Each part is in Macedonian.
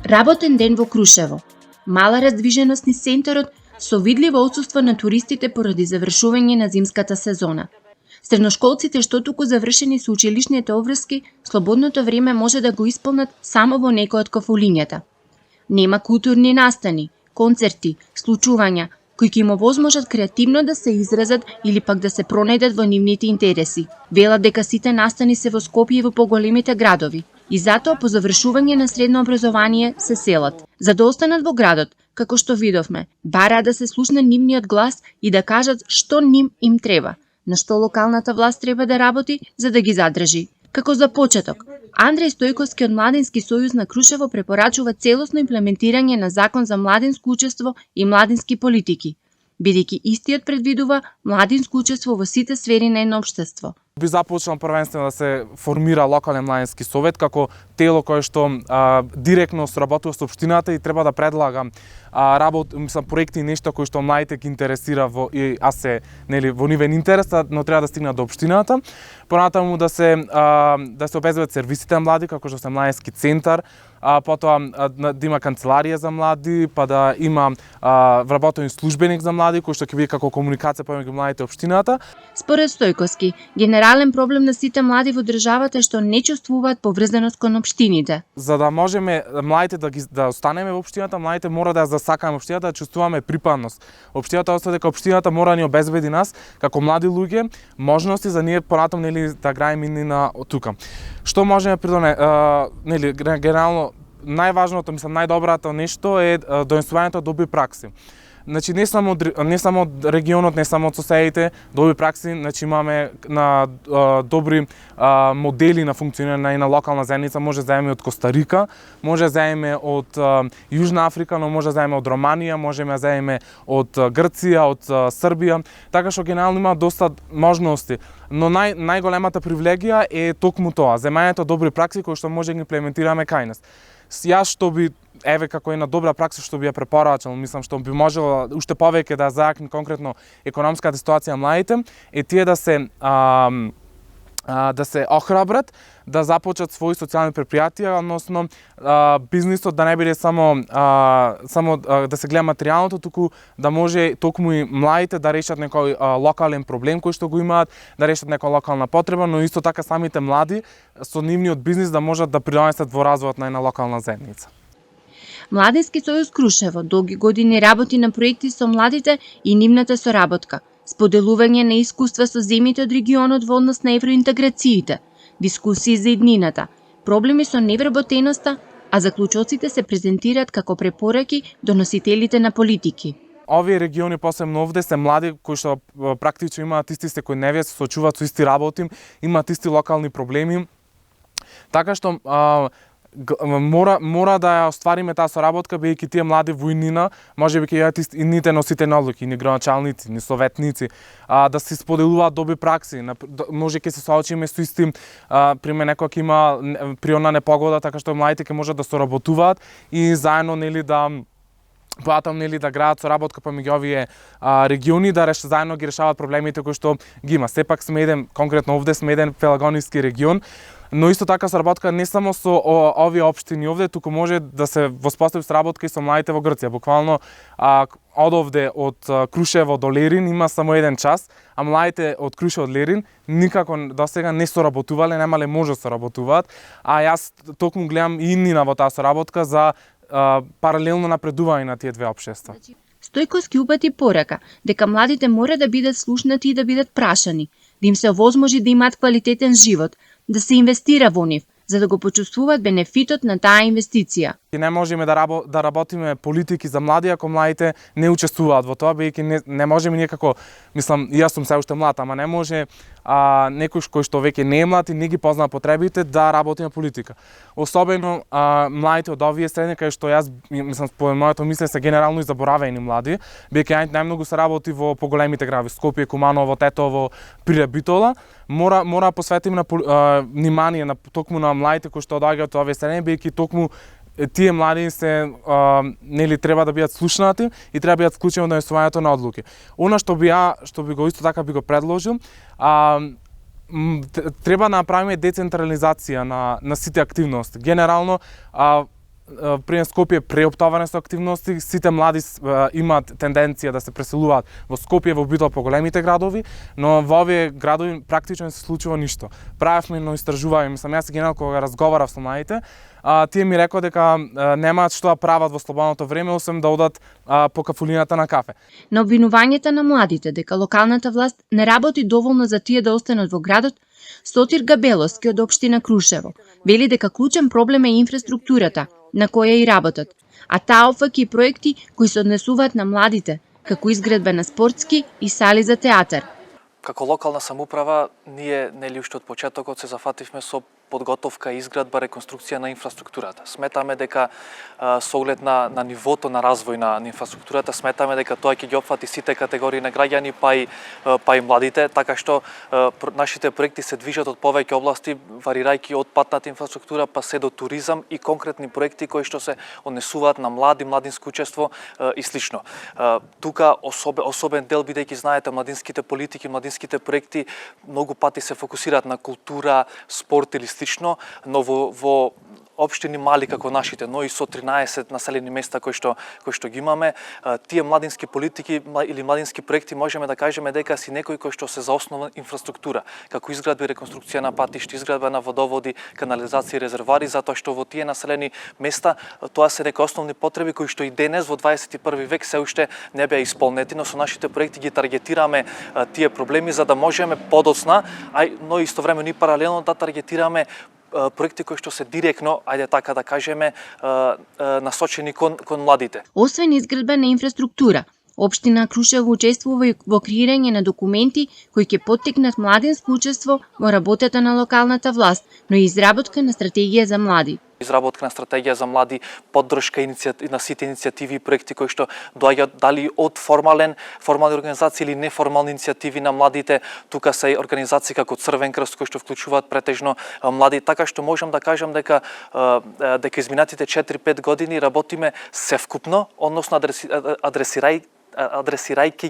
Работен ден во Крушево. Мала раздвиженост низ центарот со видливо отсуство на туристите поради завршување на зимската сезона. Средношколците што туку завршени со училишните обврски, слободното време може да го исполнат само во некој од кафулињата. Нема културни настани, концерти, случувања, кои ќе им овозможат креативно да се изразат или пак да се пронајдат во нивните интереси. Велат дека сите настани се во Скопје и во поголемите градови. И затоа по завршување на средно образование се селат. За да останат во градот, како што видовме, бараа да се слушне нивниот глас и да кажат што ним им треба, на што локалната власт треба да работи за да ги задржи. Како за почеток, Андреј Стојковски од Младински сојуз на Крушево препорачува целосно имплементирање на закон за младинско учество и младински политики, бидејќи истиот предвидува младинско учество во сите сфери на едно општество. Би започнал првенствено да се формира локален младински совет како тело кое што директно сработува со општината и треба да предлага проекти и нешта кои што младите ги интересира во во нивен интерес, но треба да стигнат до општината. Понатаму да се обезбедат сервисите на млади како што се младински центар, потоа да има канцеларија за млади, па да има вработен службеник за млади кој што ќе биде како комуникација помеѓу младите и општината. Според Стојковски, генерален проблем на сите млади во државата е што не чувствуваат поврзаност кон општините. За да можеме младите да останеме во општината, младите мора да засакаме општината, да чувствуваме припадност. Општината остава дека општината мора да ни обезбеди нас како млади луѓе можности за ние понатаму да граеме иднина од тука. Што можеме генерално најважното, најдоброто нешто е дојнесувањето добри пракси. Значи не само од регионот, не само од соседите, добри пракси, значи имаме на добри модели на функционирање на локална заедница, може да земеме од Коста Рика, може да земеме од Јужна Африка, но може да земеме од Романија, можеме да земеме од Грција, од Србија, така што генерално има доста можности. Но најголемата привилегија е токму тоа, земањето добри пракси кои што може да ги имплементираме кај нас. Јас што би како една добра пракса што би ја препорачал, мислам што би можело уште повеќе да заакне конкретно економската ситуација на младите, е тие да се охрабрат, да започнат своји социјални предпријатија, односно бизнисот да не биде само да се гледа материјалното, туку да може токму и младите да решат некој локален проблем кој што го имаат, да решат некоја локална потреба, но исто така самите млади со нивниот бизнис да можат да придонесат во развојот на една локална заедница. Младински сојуз Крушево долги години работи на проекти со младите и нивната соработка, споделување на искуства со земјите од регионот во однос на евроинтеграциите, дискусии за иднината, проблеми со невработеноста, а заклучоците се презентираат како препораки до носителите на политики. Овие региони, посебно овде, се млади кои што практично имаат исти секојдневие, се соочуваат со исти работи, имаат исти локални проблеми, така што мора да ја оствариме таа соработка, бидејќи тие млади во иднина можеби ќе јаат идните носители на одлуки, ни градоначалници, ни советници, да се споделуваат добри пракси, може ќе се соочиме со исти пример некој ќе има природна непогода, така што младите ќе можат да соработуваат и заедно да градат соработка помеѓу овие региони, да заедно ги решаваат проблемите кои што ги има. Сепак сме еден, конкретно овде сме еден пелагониски регион, но исто така соработка не само со овие општини овде, туку може да се воспостави соработка и со младите во Грција. Буквално од овде, од Крушево до Лерин има само еден час, а младите од Крушево од Лерин никако досега не соработувале, немале може да соработуваат, а јас токму гледам и иднина во таа соработка за паралелно напредување на тие две општества. Стојковски упати порака дека младите мора да бидат слушнати и да бидат прашани, да им се овозможи да имаат квалитетен живот, да се инвестира во нив, за да го почувствуваат бенефитот на таа инвестиција. Не можеме да работиме политики за млади ако младите не учествуваат во тоа, бидејќи не можеме ние како, јас сум се уште млад, ама не може некој кој што веќе не е млад и не ги познава потребите да работи на политика. Особено младите од овие средини кај што јас по моето мислење се генерално и заборавени млади, бидејќи најмногу се работи во поголемите градови, Скопје, Куманово, Тетово, Прилеп, Битола, мора посветиме внимание на токму на младите кои што доаѓаат од овие средини, бидејќи токму тие млади треба да бидат слушнати и треба да бидат вклучени во донесувањето на одлуки. Она што би го исто така би го предложил, треба да направиме децентрализација на сите активности. Генерално пример Скопје преоптоване со активности, сите млади имаат тенденција да се преселуваат во Скопје, во битола по големите градови, но во овие градови практично не се случува ништо. Правевме едно истражување, мислам, јас генерал кога разговарав со младите, тие ми рекоа дека немаат што да прават во слободното време, освен да одат по кафулината на кафе. На обвинувањата на младите дека локалната власт не работи доволно за тие да останат во градот, Сотир Габеловски од општина Крушево вели дека клучен проблем е инфраструктурата на која и работат, а таа опфаќа и проекти кои се однесуваат на младите, како изградба на спортски и сали за театар. Како локална самоуправа, ние нели уште од почетокот се зафативме со подготовка и изградба, реконструкција на инфраструктурата. Сметаме дека со оглед на нивото на развој на инфраструктурата, сметаме дека тоа ќе ги опфати сите категории на граѓани, па и младите, така што нашите проекти се движат од повеќе области, варирајќи од патната инфраструктура па се до туризам и конкретни проекти кои што се однесуваат на млади, младинско учество и слично. Тука особен дел, бидејќи знаете, младинските политики, младинските проекти многу пати се фокусираат на култура, спорт или слично, но во општини мали како нашите, но и со 13 населени места кои што ги имаме, тие младински политики или младински проекти можеме да кажеме дека си некои кои што се за основна инфраструктура, како изградба и реконструкција на патишта, изградба на водоводи, канализација и резервоари, затоа што во тие населени места тоа се некои основни потреби кои што и денес во 21 век се уште не беа исполнети, но со нашите проекти ги таргетираме тие проблеми за да можеме подоцна, но истовремено и паралелно да таргетираме проекти кои што се директно, ајде така да кажеме, насочени кон младите. Освен изградба на инфраструктура, општина Крушево учествува и во креирање на документи кои ќе поттикнат младинско учество во работата на локалната власт, но и изработка на стратегија за млади. Изработка на стратегија за млади, поддршка на сите иницијативи и проекти кои што доаѓаат дали од формални организации или неформални иницијативи на младите. Тука се и организации како Црвен крст кои што вклучуваат претежно млади, така што можам да кажам дека изминатите 4-5 години работиме севкупно, односно адресирајќи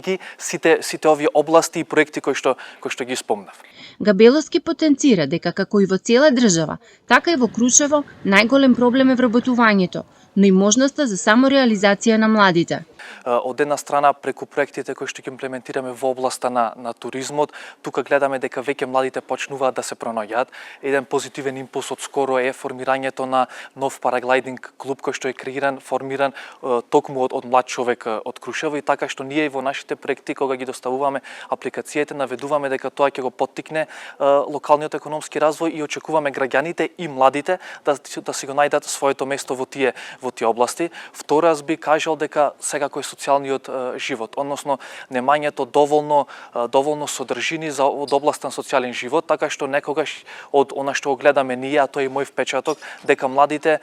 ги сите овие области и проекти кои што ги спомнав. Габеловски потенцира дека како и во цела држава, така и во Крушево најголем проблем е вработувањето, но и можноста за самореализација на младите. Од една страна преку проектите кои што ги имплементираме во областа на туризмот, тука гледаме дека веќе младите почнуваат да се пронаѓаат. Еден позитивен импулс од скоро е формирањето на нов параглайдинг клуб кој што е формиран токму од млад човек од Крушево, и така што ние во нашите проекти кога ги доставуваме апликациите наведуваме дека тоа ќе го поттикне локалниот економски развој и очекуваме граѓаните и младите да си го најдат своето место во тие области. Второ, аз би кажал дека сега кој социјалниот живот, односно немањето доволно содржини од областа на социјален живот, така што некогаш од она што го гледаме ние, а тоа е мој впечаток, дека младите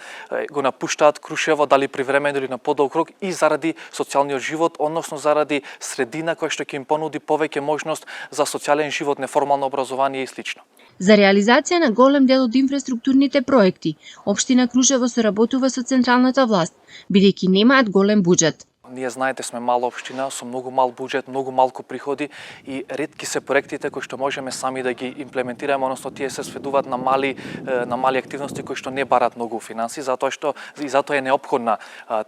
го напуштаат Крушево дали привремено или на подолг рок и заради социјалниот живот, односно заради средина која што ќе им понуди повеќе можност за социјален живот, неформално образование и слично. За реализација на голем дел од инфраструктурните проекти, општина Крушево соработува со централната власт, бидејќи немаат голем буџет. Ние, знаете, сме мала општина со многу мал буџет, многу малку приходи и ретки се проектите кои што можеме сами да ги имплементираме, односно тие се сведуваат на мали активности кои што не барат многу финанси, затоа е неопходна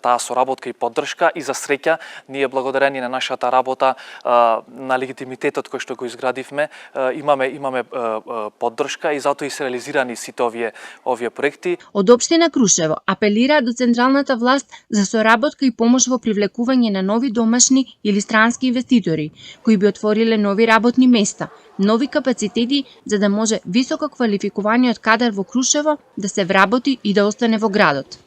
таа соработка и поддршка, и за среќа ние благодарение на нашата работа, на легитимитетот кој што го изградивме, имаме поддршка и затоа и се реализирани сите овие проекти. Од општина Крушево апелираат до централната власт за соработка и помош во привлекување на нови домашни или странски инвеститори, кои би отвориле нови работни места, нови капацитети за да може високо квалификуваниот кадар во Крушево да се вработи и да остане во градот.